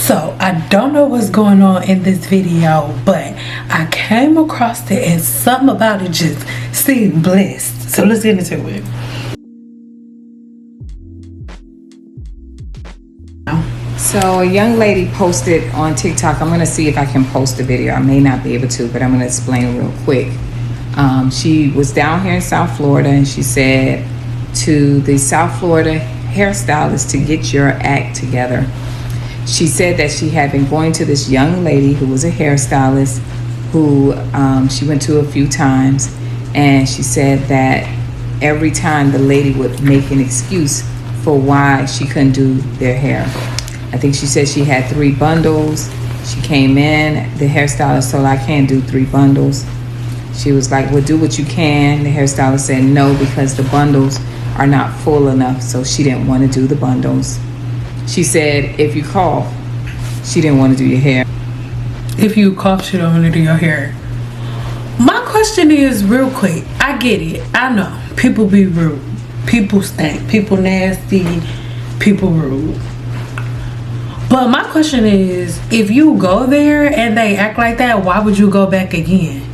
So I don't know what's going on in this video, but I came across it and something about it just seemed blessed. So let's get into it. So a young lady posted on TikTok. I'm gonna see if I can post a video. I may not be able to, but I'm gonna explain real quick. She was down here in South Florida, and she said to the South Florida hairstylist to get your act together. She said that she had been going to this young lady who was a hairstylist who she went to a few times, and she said that every time the lady would make an excuse for why she couldn't do their hair. I think she said she had 3 bundles. She came in, the hairstylist told her, I can't do 3 bundles. She was like, well, do what you can. The hairstylist said no, because the bundles are not full enough, so she didn't want to do the bundles. She said, if you cough, she didn't want to do your hair. If you cough, she don't want to do your hair. My question is, real quick, I get it. I know. People be rude. People stink. People nasty. People rude. But my question is, if you go there and they act like that, why would you go back again?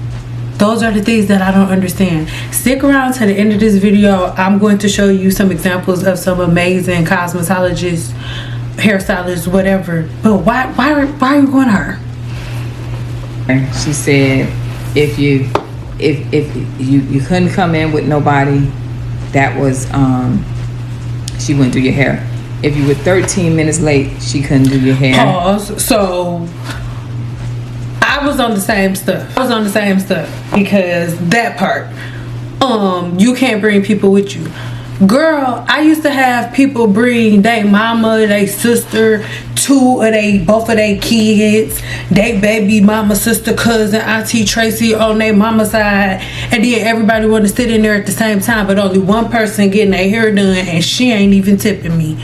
Those are the things that I don't understand. Stick around to the end of this video. I'm going to show you some examples of some amazing cosmetologists, hairstylists, whatever. But why are you going to her? She said if you couldn't come in with nobody, that was she wouldn't do your hair. If you were 13 minutes late, she couldn't do your hair. Pause. So I was on the same stuff. Because that part, you can't bring people with you. Girl, I used to have people bring their mama, their sister, both of their kids, their baby mama, sister, cousin, auntie Tracy on their mama side, and then everybody want to sit in there at the same time, but only one person getting their hair done, and she ain't even tipping me.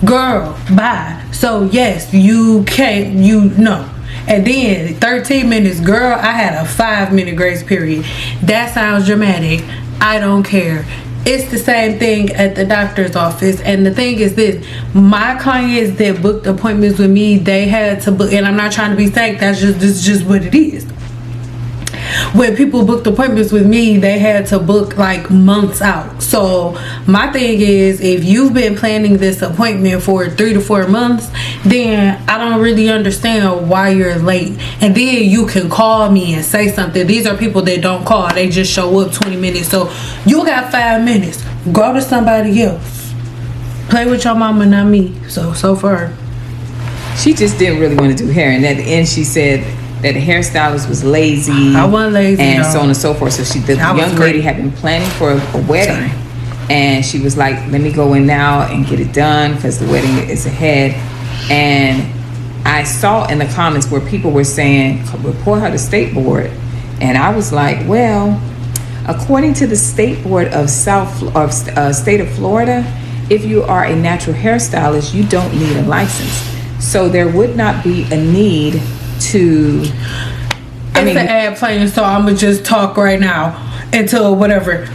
Girl, bye. So yes, you can't, no. And then 13 minutes, girl, I had a 5-minute grace period. That sounds dramatic. I don't care. It's the same thing at the doctor's office. And the thing is this, my clients that booked appointments with me, they had to book, and I'm not trying to be fake, this is just what it is. When people booked appointments with me, they had to book like months out. So my thing is, if you've been planning this appointment for 3 to 4 months, then I don't really understand why you're late. And then you can call me and say something. These are people that don't call, they just show up 20 minutes. So you got 5 minutes, go to somebody else. Play with your mama, not me. So far she just didn't really want to do hair, and at the end she said that the hairstylist was lazy. I wasn't lazy, and so on and so forth. So the young lady had been planning for a wedding. Sorry. And she was like, let me go in now and get it done because the wedding is ahead. And I saw in the comments where people were saying, report her to State Board. And I was like, well, according to the State Board of State of Florida, if you are a natural hairstylist, you don't need a license. So there would not be a need to, it's an ad playing, so I'm gonna just talk right now until whatever,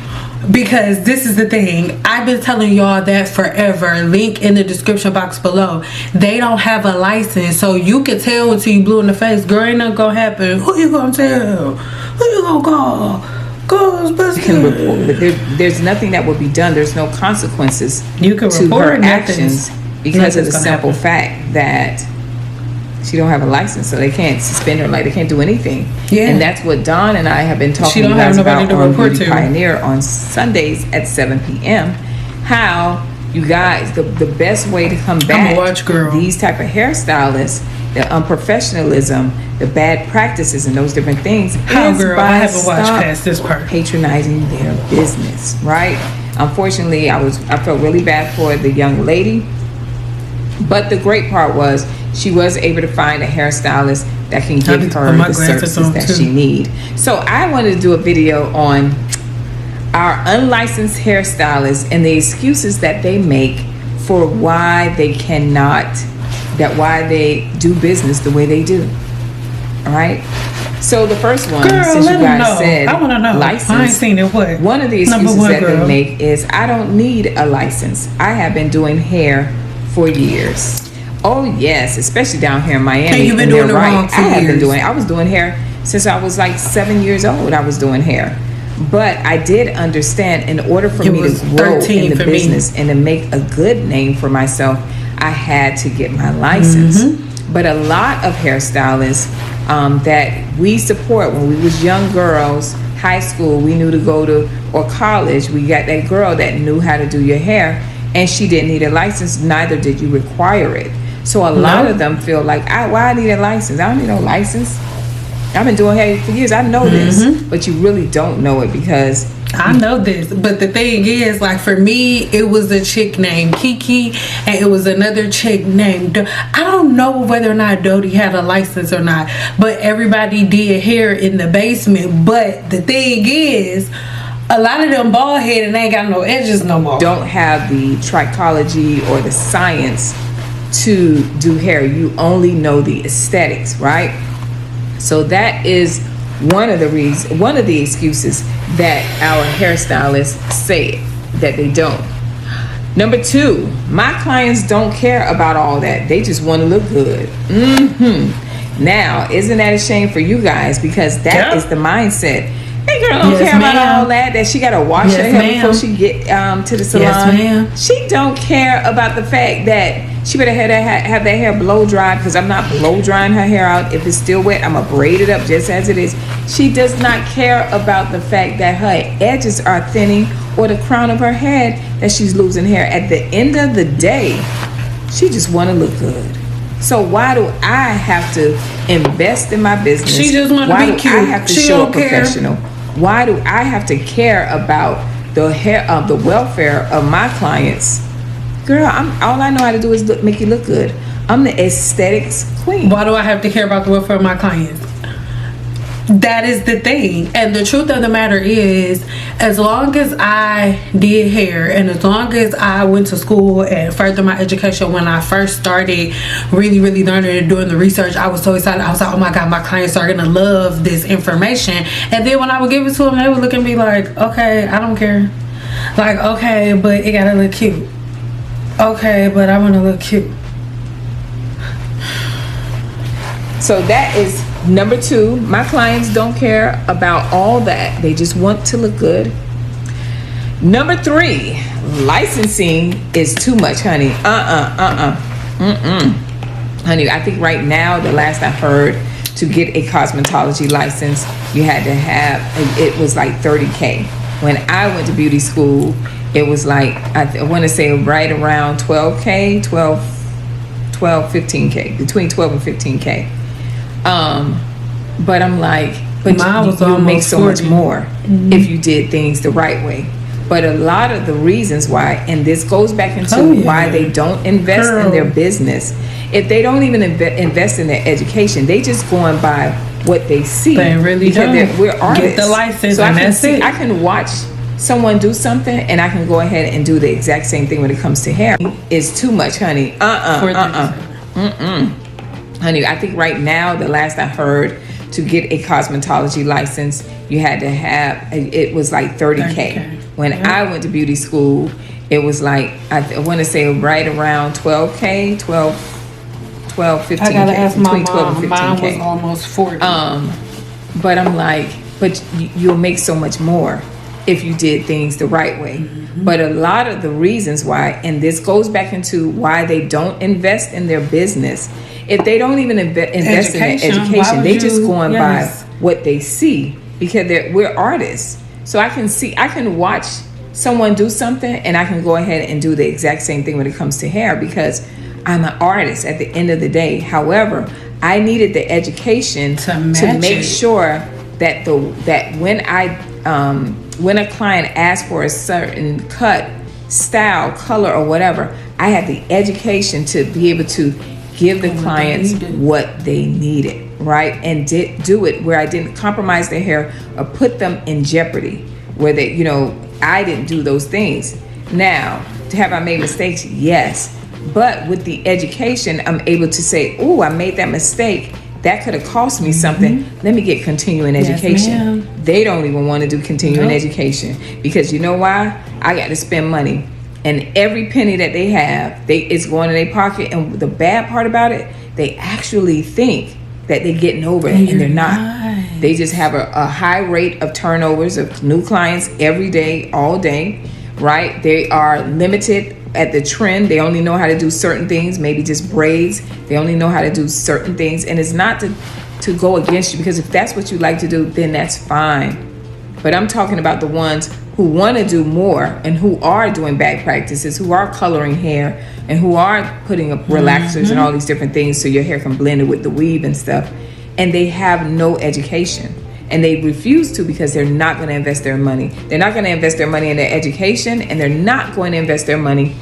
because this is the thing. I've been telling y'all that forever. Link in the description box below. They don't have a license, so you can tell until you blue in the face. Girl, ain't nothing gonna happen. Who you gonna tell? Who you gonna call? Ghostbusters. There's nothing that will be done. There's no consequences you can to her actions because of the simple fact that she don't have a license, so they can't suspend her, like they can't do anything. Yeah. And that's what Dawn and I have been talking to you guys about on Beauty Pioneer on Sundays at 7 p.m. How you guys, the best way to combat these type of hairstylists, the unprofessionalism, the bad practices, and those different things. How, girl? I haven't watched past this part. Patronizing their business, right? Unfortunately, I felt really bad for the young lady, but the great part was she was able to find a hairstylist that can give her the services that she needs. So I wanted to do a video on our unlicensed hairstylists and the excuses that they make for why they do business the way they do. All right. So the first one, since you guys said I want to know. License, I ain't seen it. What? One of the excuses that they make is, I don't need a license. I have been doing hair for years. Oh yes, especially down here in Miami. And you've been doing it wrong for years. I was doing hair since I was like 7 years old. I was doing hair. But I did understand, in order for me to grow in the business and to make a good name for myself, I had to get my license. But a lot of hairstylists that we support, when we was young girls, high school, we knew to go to, or college, we got that girl that knew how to do your hair, and she didn't need a license, neither did you require it. So a lot of them feel like, why I need a license? I don't need no license. I've been doing hair for years. I know this, but you really don't know it because I know this. But the thing is, like for me, it was a chick named Kiki, and it was another chick named I don't know whether or not Dodie had a license or not, but everybody did hair in the basement. But the thing is, a lot of them bald headed and ain't got no edges no more. Don't have the trichology or the science to do hair. You only know the aesthetics, right? So that is one of the excuses that our hairstylists say that they don't. Number 2, my clients don't care about all that. They just want to look good. Now, isn't that a shame for you guys? Because that is the mindset. Hey girl don't care about all that she gotta wash her hair before she get to the salon. She don't care about the fact that she better have that hair blow dried, because I'm not blow drying her hair out. If it's still wet, I'm gonna braid it up just as it is. She does not care about the fact that her edges are thinning or the crown of her head that she's losing hair. At the end of the day, she just want to look good. So why do I have to invest in my business? She just want to be cute. Why do I have to show up professional? Why do I have to care about the hair of the welfare of my clients? Girl, all I know how to do is make you look good. I'm the aesthetics queen. Why do I have to care about the welfare of my clients? That is the thing. And the truth of the matter is, as long as I did hair and as long as I went to school and furthered my education, when I first started really learning and doing the research, I was so excited. I was like, oh my God, my clients are gonna love this information. And then when I would give it to them, they would look at me like, okay, I don't care. Like, okay, but it gotta look cute. Okay, but I wanna look cute. So that is number 2. My clients don't care about all that. They just want to look good. Number 3, licensing is too much, honey. Honey, I think right now, the last I heard, to get a cosmetology license, you had to have, it was like $30K. When I went to beauty school, it was like, I want to say right around 12K, 15K, between 12 and 15K. But I'm like, but you make so 40. Much more if you did things the right way. But a lot of the reasons why, and this goes back into why they don't invest in their business. If they don't even invest in their education, they just going by what they see. They really don't. We're artists. Get the license, so and that's it. I can watch someone do something, and I can go ahead and do the exact same thing when it comes to hair. It's too much, honey. Honey, I think right now, the last I heard, to get a cosmetology license, you had to have, it was like 30K. When I went to beauty school, it was like, I want to say right around 12K, 12, 15K. I gotta ask my mom. 12 and 15K. Mine was almost 40. But I'm like, but you'll make so much more if you did things the right way. But a lot of the reasons why, and this goes back into why they don't invest in their business. If they don't even invest in their education, they just going by what they see, because we're artists. So I can watch someone do something, and I can go ahead and do the exact same thing when it comes to hair, because I'm an artist at the end of the day. However, I needed the education to make sure that when a client asked for a certain cut, style, color, or whatever, I had the education to be able to give the clients what they needed, right? And do it where I didn't compromise their hair or put them in jeopardy, where they, I didn't do those things. Now, have I made mistakes? Yes. But with the education, I'm able to say, oh, I made that mistake. That could have cost me something. Let me get continuing education. Yes, they don't even want to do continuing education, because you know why? I got to spend money and every penny that they have, it's going in their pocket. And the bad part about it, they actually think that they're getting over it, and they're not. They just have a high rate of turnovers of new clients every day, all day, right? They are limited at the trend. They only know how to do certain things, maybe just braids. They only know how to do certain things, and it's not to go against you, because if that's what you like to do, then that's fine. But I'm talking about the ones who want to do more and who are doing back practices, who are coloring hair, and who are putting up relaxers and all these different things so your hair can blend it with the weave and stuff. And they have no education. And they refuse to, because they're not going to invest their money. They're not going to invest their money in their education, and they're not going to invest their money.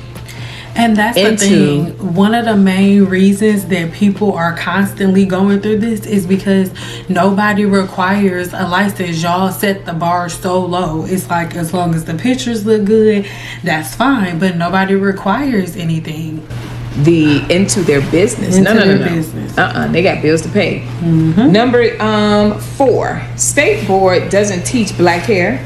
And that's the thing. One of the main reasons that people are constantly going through this is because nobody requires a license. Y'all set the bar so low. It's like, as long as the pictures look good, that's fine. But nobody requires anything. Into their business. No. Business. They got bills to pay. Number 4, State Board doesn't teach black hair.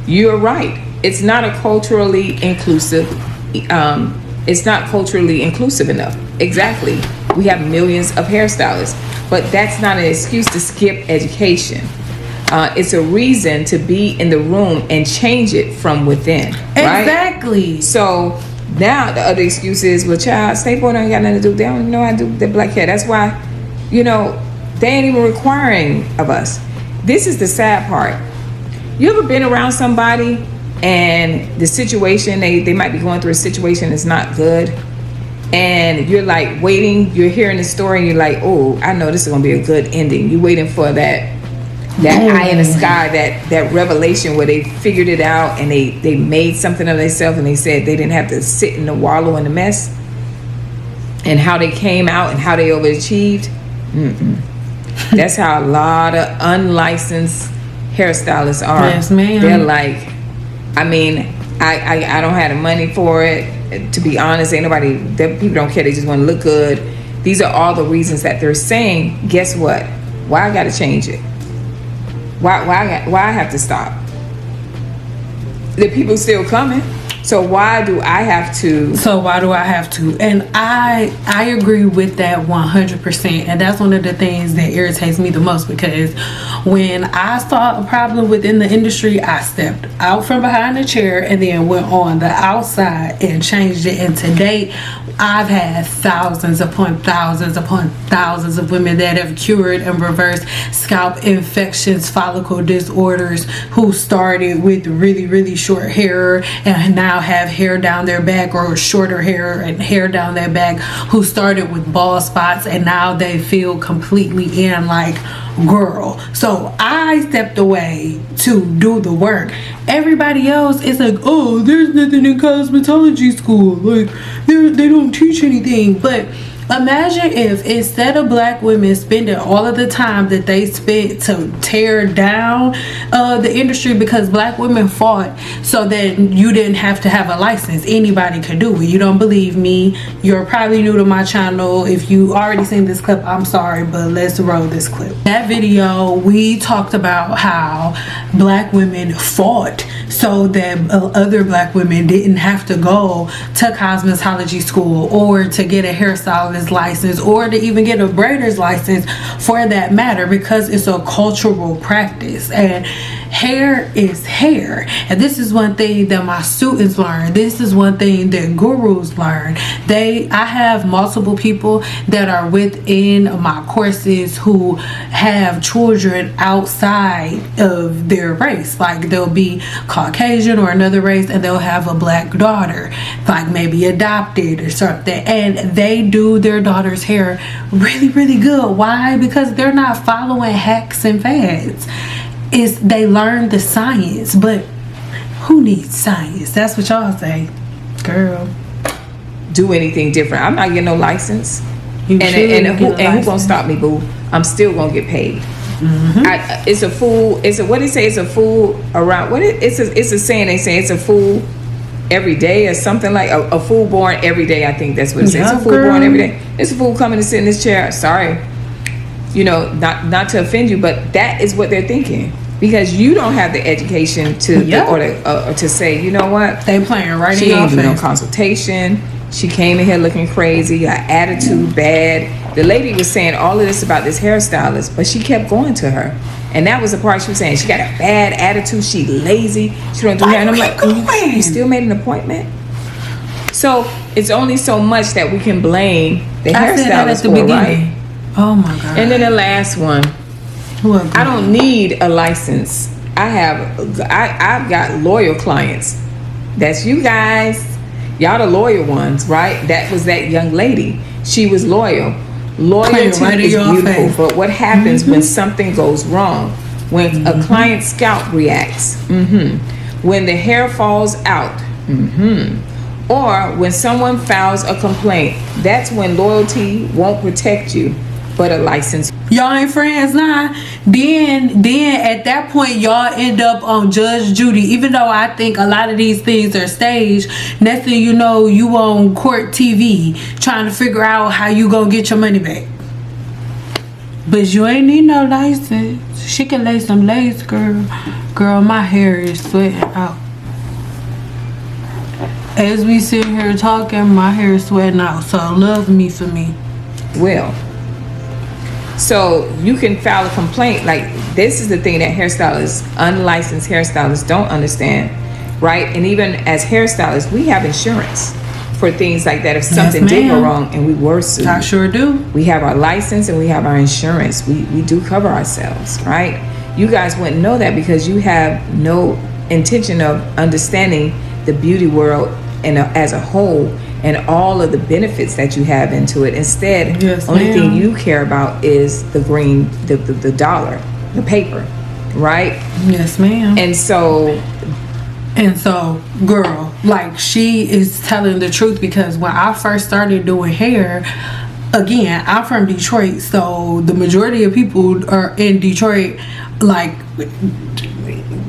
You're right. It's not a culturally inclusive. It's not culturally inclusive enough. Exactly. We have millions of hairstylists, but that's not an excuse to skip education. It's a reason to be in the room and change it from within. Right? Exactly. So now the other excuse is, well, child, State Board ain't got nothing to do. They don't even know how to do the black hair. That's why, they ain't even requiring of us. This is the sad part. You ever been around somebody and the situation, they might be going through a situation that's not good, and you're like waiting, you're hearing the story, and you're like, oh, I know this is gonna be a good ending. You're waiting for that eye in the sky, that revelation where they figured it out and they made something of themselves, and they said they didn't have to sit in the wallow in the mess, and how they came out and how they overachieved. That's how a lot of unlicensed hairstylists are. Yes, ma'am. They're like, I don't have the money for it. To be honest, people don't care. They just want to look good. These are all the reasons that they're saying. Guess what? Why I got to change it? Why I have to stop? The people still coming. So why do I have to? And I agree with that 100%. And that's one of the things that irritates me the most, because when I saw a problem within the industry, I stepped out from behind the chair and then went on the outside and changed it. And to date, I've had thousands upon thousands upon thousands of women that have cured and reversed scalp infections, follicle disorders, who started with really, really short hair and now have hair down their back, or shorter hair and hair down their back, who started with bald spots and now they feel completely in like, girl. So I stepped away to do the work. Everybody else is like, oh, there's nothing in cosmetology school, like they don't teach anything. But imagine if, instead of black women spending all of the time that they spent to tear down the industry, because black women fought so that you didn't have to have a license, anybody could do it. You don't believe me? You're probably new to my channel. If you already seen this clip, I'm sorry, but let's roll this clip. That video, we talked about how black women fought so that other black women didn't have to go to cosmetology school, or to get a hairstylist license, or to even get a braider's license for that matter, because it's a cultural practice. And hair is hair. And this is one thing that my students learn. This is one thing that gurus learn. I have multiple people that are within my courses who have children outside of their race. Like, they'll be Caucasian or another race, and they'll have a black daughter, like maybe adopted or something, and they do their daughter's hair really, really good. Why? Because they're not following hacks and fads. They learn the science. But who needs science? That's what y'all say. Girl, do anything different. I'm not getting no license. Who gonna stop me, boo? I'm still gonna get paid. It's a fool. What they say? It's a fool around. It's a saying. They say it's a fool every day, or something like a fool born every day. I think that's what it says. It's a fool born every day. It's a fool coming to sit in this chair. Sorry, not to offend you, but that is what they're thinking. because you don't have the education to or to say, you know what, they playing right she in your ain't do no face. consultation. She came in here looking crazy, her attitude bad. The lady was saying all of this about this hairstylist, but she kept going to her. And that was the part she was saying. She got a bad attitude. She lazy. She don't do hair. And I'm like, you still made an appointment? So it's only so much that we can blame the hairstylist for, right? Oh my God. And then the last one. I don't need a license. I've got loyal clients. That's you guys. Y'all the loyal ones, right? That was that young lady. She was loyal. Loyalty right is beautiful, but what happens when something goes wrong? When a client's scalp reacts, when the hair falls out, or when someone files a complaint, that's when loyalty won't protect you, but a license. Y'all ain't friends now. Then at that point, y'all end up on Judge Judy. Even though I think a lot of these things are staged, next thing you know, you on court TV trying to figure out how you gonna get your money back. But you ain't need no license. She can lay some lace, girl. Girl, my hair is sweating out. As we sit here talking, my hair is sweating out. So love me for me. Well, so you can file a complaint. Like, this is the thing that hairstylists, unlicensed hairstylists, don't understand, right? And even as hairstylists, we have insurance for things like that. If something did go wrong and we were sued, I sure do. We have our license and we have our insurance. We do cover ourselves, right? You guys wouldn't know that because you have no intention of understanding the beauty world and as a whole, and all of the benefits that you have into it. Instead, only thing you care about is the green, the dollar, the paper, right? Yes, ma'am. And so, girl, like, she is telling the truth, because when I first started doing hair, again, I'm from Detroit, so the majority of people are in Detroit, like,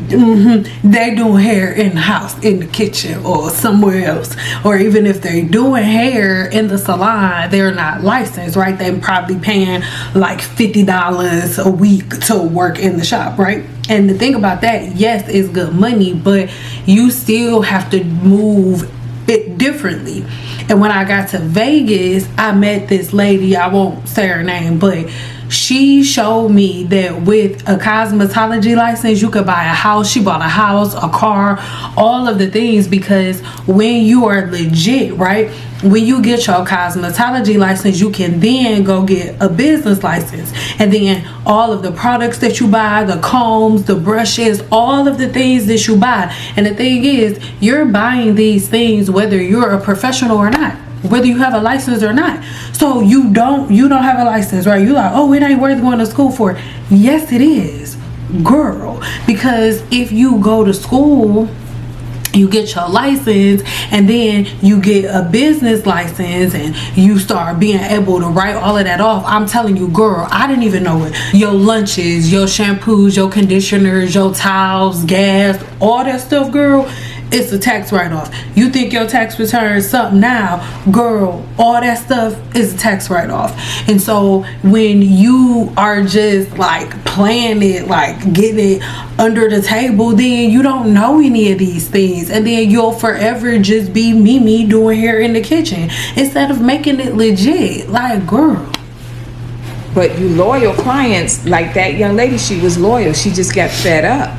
they doing hair in the house, in the kitchen, or somewhere else. Or even if they doing hair in the salon, they're not licensed, right? They're probably paying like $50 a week to work in the shop, right? And the thing about that, yes, it's good money, but you still have to move it differently. And when I got to Vegas, I met this lady, I won't say her name, but she showed me that with a cosmetology license, you could buy a house. She bought a house, a car, all of the things, because when you are legit, right? When you get your cosmetology license, you can then go get a business license. And then all of the products that you buy, the combs, the brushes, all of the things that you buy. And the thing is, you're buying these things whether you're a professional or not, whether you have a license or not. So you don't have a license, right? You're like, oh, it ain't worth going to school for. Yes, it is, girl. Because if you go to school, you get your license, and then you get a business license, and you start being able to write all of that off. I'm telling you, girl, I didn't even know it. Your lunches, your shampoos, your conditioners, your towels, gas, all that stuff, girl, it's a tax write-off. You think your tax return is something now, girl, all that stuff is a tax write-off. And so when you are just like playing it, like getting it under the table, then you don't know any of these things, and then you'll forever just be me doing hair in the kitchen instead of making it legit. Like, girl. But you loyal clients, like that young lady, she was loyal. She just got fed up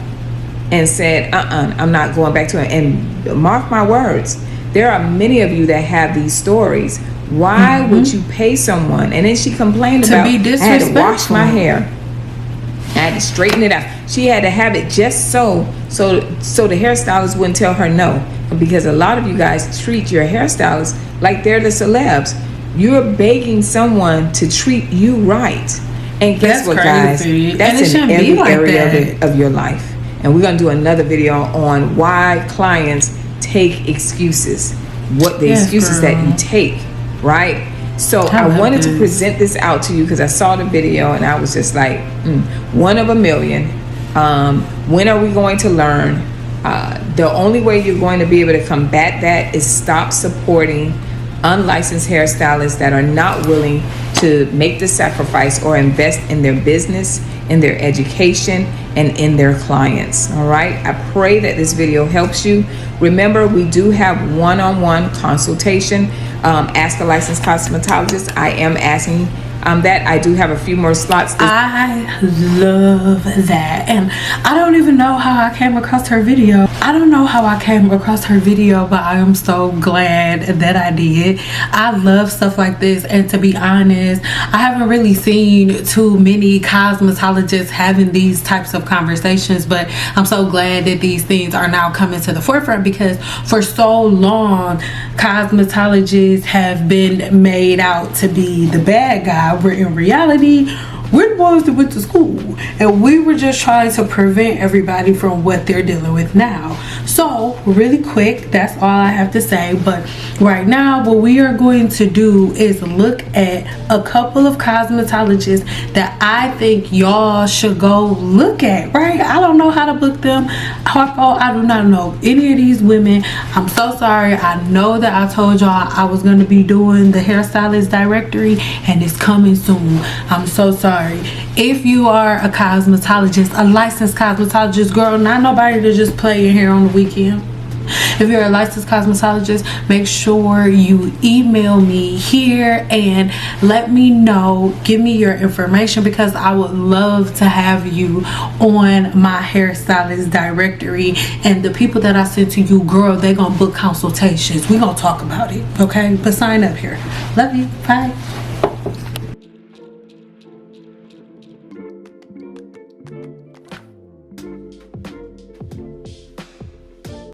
and said, I'm not going back to it. And mark my words, there are many of you that have these stories. Why would you pay someone? And then she complained about, I had to wash my hair, I had to straighten it out. She had to have it just so the hairstylist wouldn't tell her no. Because a lot of you guys treat your hairstylists like they're the celebs. You're begging someone to treat you right. And guess what, guys? That's in every area of your life. And we're going to do another video on why clients take excuses, what the excuses that you take, right? So I wanted to present this out to you because I saw the video and I was just like, one of a million. When are we going to learn? The only way you're going to be able to combat that is stop supporting unlicensed hairstylists that are not willing to make the sacrifice or invest in their business in their education, and in their clients. All right, I pray that this video helps you. Remember, we do have one-on-one consultation. Ask a licensed cosmetologist. I am asking that. I do have a few more slots. I love that, and I don't even know how I came across her video. I don't know how I came across her video, but I am so glad that I did. I love stuff like this, and to be honest, I haven't really seen too many cosmetologists having these types of conversations, but I'm so glad that these things are now coming to the forefront, because for so long cosmetologists have been made out to be the bad guy, where in reality we're the ones that went to school, and we were just trying to prevent everybody from what they're dealing with now. So really quick, that's all I have to say. But right now, what we are going to do is look at a couple of cosmetologists that I think y'all should go look at, right? I don't know how to book them. Harpo, I do not know any of these women. I'm so sorry. I know that I told y'all I was going to be doing the hairstylist directory, and it's coming soon. I'm so sorry. If you are a cosmetologist, a licensed cosmetologist, girl, not nobody to just play your hair on the weekend. If you're a licensed cosmetologist, make sure you email me here and let me know, give me your information, because I would love to have you on my hairstylist directory. And the people that I send to you, girl, they're gonna book consultations. We're gonna talk about it, okay? But sign up here. Love you. Bye.